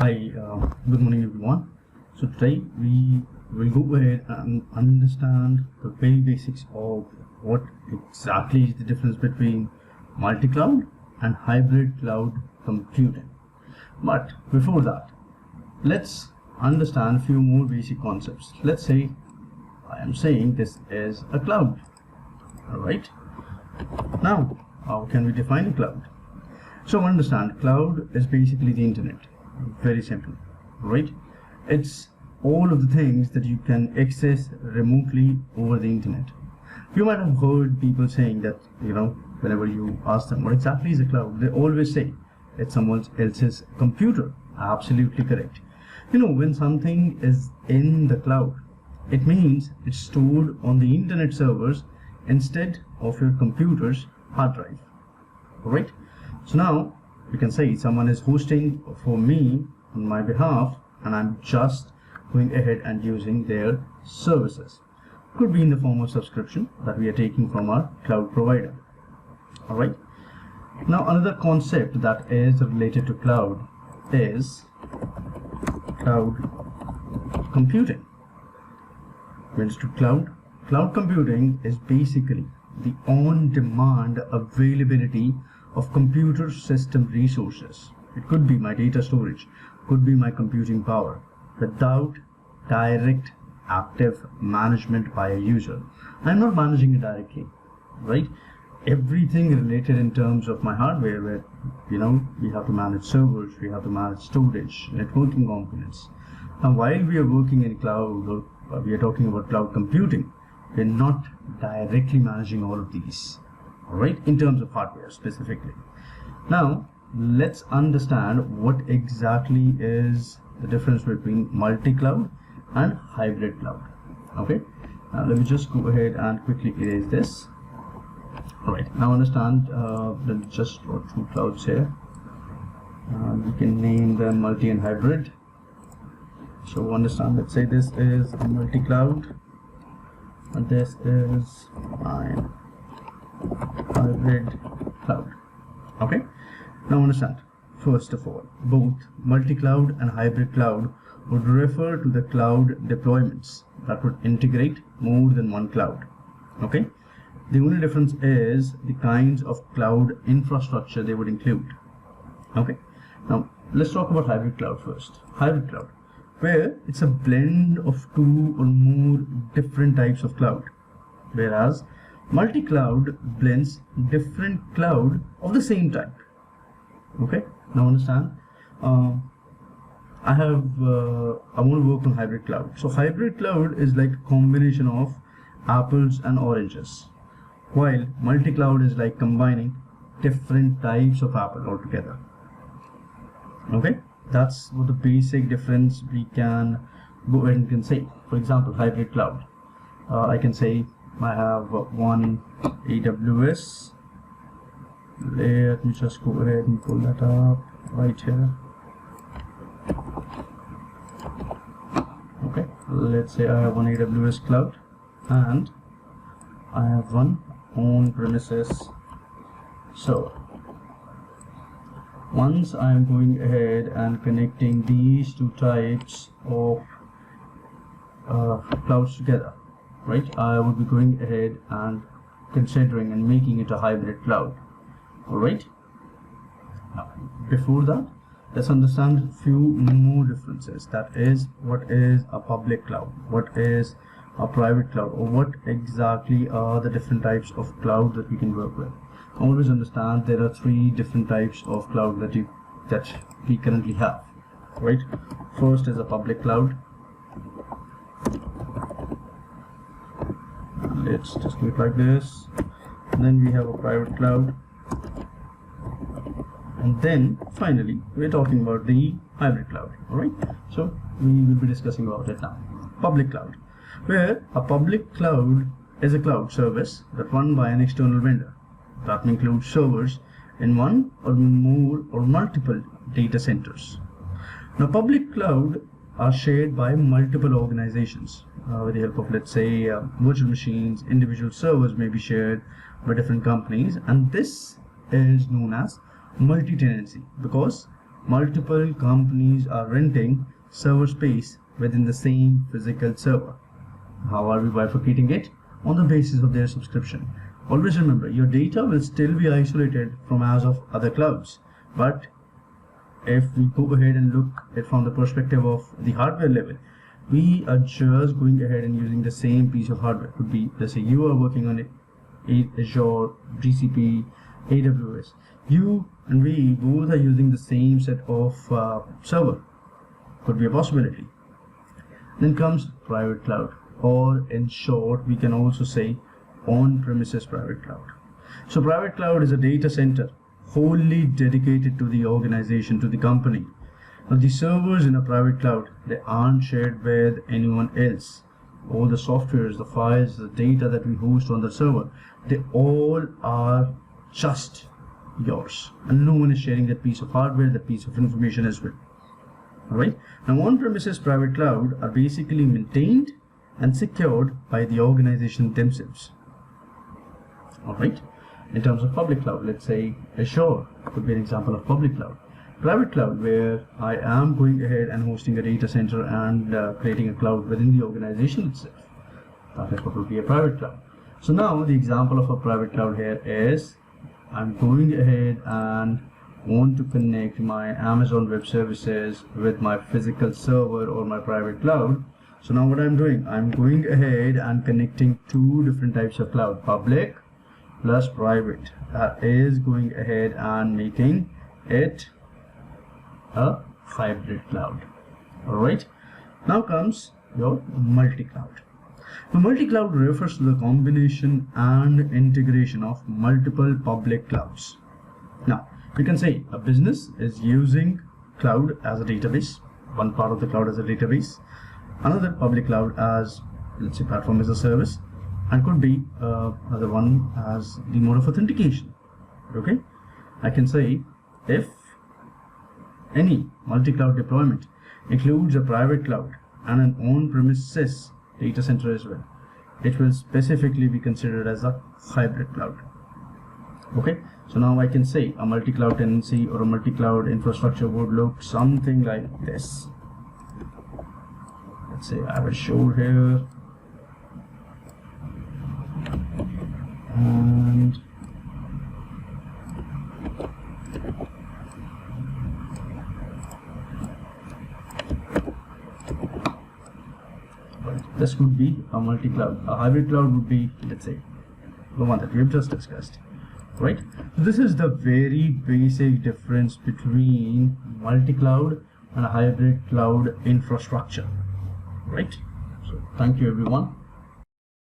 Good morning everyone. So today we will go ahead and understand the very basics of what exactly is the difference between multi-cloud and hybrid cloud computing. But before that, let's understand a few more basic concepts. Let's say I am saying this is a cloud. Alright. Now, how can we define a cloud? So understand, cloud is basically the internet. Very simple, right? It's all of the things that you can access remotely over the internet. You might have heard people saying that, whenever you ask them what exactly is a cloud, they always say it's someone else's computer. Absolutely correct. When something is in the cloud, it means it's stored on the internet servers instead of your computer's hard drive. Alright? So now we can say someone is hosting for me on my behalf and I'm just going ahead and using their services. Could be in the form of subscription that we are taking from our cloud provider. Alright. Now another concept that is related to cloud is cloud computing. When it's to cloud computing is basically the on-demand availability of computer system resources. It could be my data storage, could be my computing power, without direct active management by a user. I'm not managing it directly, right? Everything related in terms of my hardware, where we have to manage servers, we have to manage storage, networking components. Now while we are working in cloud, or we are talking about cloud computing, we're not directly managing all of these. Alright, in terms of hardware specifically. Now let's understand what exactly is the difference between multi-cloud and hybrid cloud. Okay, now let me just go ahead and quickly erase this. Alright, now understand there's just two clouds here. We can name them multi and hybrid. So understand, let's say this is a multi-cloud and this is my hybrid cloud. Okay, now understand, first of all, both multi-cloud and hybrid cloud would refer to the cloud deployments that would integrate more than one cloud. Okay, the only difference is the kinds of cloud infrastructure they would include. Okay, now let's talk about hybrid cloud first. Hybrid cloud, where it's a blend of two or more different types of cloud, whereas multi-cloud blends different cloud of the same type. Okay, now understand, I want to work on hybrid cloud. So hybrid cloud is like a combination of apples and oranges, while multi-cloud is like combining different types of apple altogether. Okay, that's what the basic difference we can go ahead and can say. For example, hybrid cloud, I can say I have one AWS. Let me just go ahead and pull that up right here. Okay, let's say I have one AWS cloud and I have one on-premises server. Once I am going ahead and connecting these two types of clouds together, right, I would be going ahead and considering and making it a hybrid cloud. Alright, now before that, let's understand a few more differences. That is, what is a public cloud, what is a private cloud, or what exactly are the different types of cloud that we can work with. Always understand there are three different types of cloud that we currently have. Right, first is a public cloud. Let's just do it like this. Then we have a private cloud, and then finally we're talking about the hybrid cloud. Alright, so we will be discussing about it now. Public cloud, where a public cloud is a cloud service that run by an external vendor that includes servers in one or more or multiple data centers. Now public cloud are shared by multiple organizations with the help of, let's say, virtual machines. Individual servers may be shared by different companies, and this is known as multi-tenancy, because multiple companies are renting server space within the same physical server. How are we bifurcating it? On the basis of their subscription. Always remember, your data will still be isolated from as of other clouds, but if we go ahead and look at from the perspective of the hardware level, we are just going ahead and using the same piece of hardware. Could be, let's say you are working on Azure, GCP, AWS. You and we both are using the same set of server. Could be a possibility. Then comes private cloud, or in short, we can also say on-premises private cloud. So private cloud is a data center wholly dedicated to the organization, to the company. Now the servers in a private cloud, they aren't shared with anyone else. All the softwares, the files, the data that we host on the server, they all are just yours, and no one is sharing that piece of hardware, that piece of information as well. Alright, now on-premises private cloud are basically maintained and secured by the organization themselves. Alright, in terms of public cloud, let's say Azure could be an example of public cloud. Private cloud, where I am going ahead and hosting a data center and creating a cloud within the organization itself. That is what would be a private cloud. So now the example of a private cloud here is I'm going ahead and want to connect my Amazon Web Services with my physical server or my private cloud. So now what I'm doing, I'm going ahead and connecting two different types of cloud, public plus private. That is going ahead and making it a hybrid cloud. Alright, now comes your multi-cloud. The multi-cloud refers to the combination and integration of multiple public clouds. Now, you can say a business is using cloud as a database, one part of the cloud as a database, another public cloud as, let's say, platform as a service, and could be another one as the mode of authentication. Okay, I can say if any multi-cloud deployment includes a private cloud and an on-premises data center as well, it will specifically be considered as a hybrid cloud. Okay, so now I can say a multi-cloud tenancy or a multi-cloud infrastructure would look something like this. Let's say I will show here, and this would be a multi-cloud. A hybrid cloud would be, let's say, the one that we have just discussed, right? So this is the very basic difference between multi-cloud and a hybrid cloud infrastructure, right? So thank you everyone.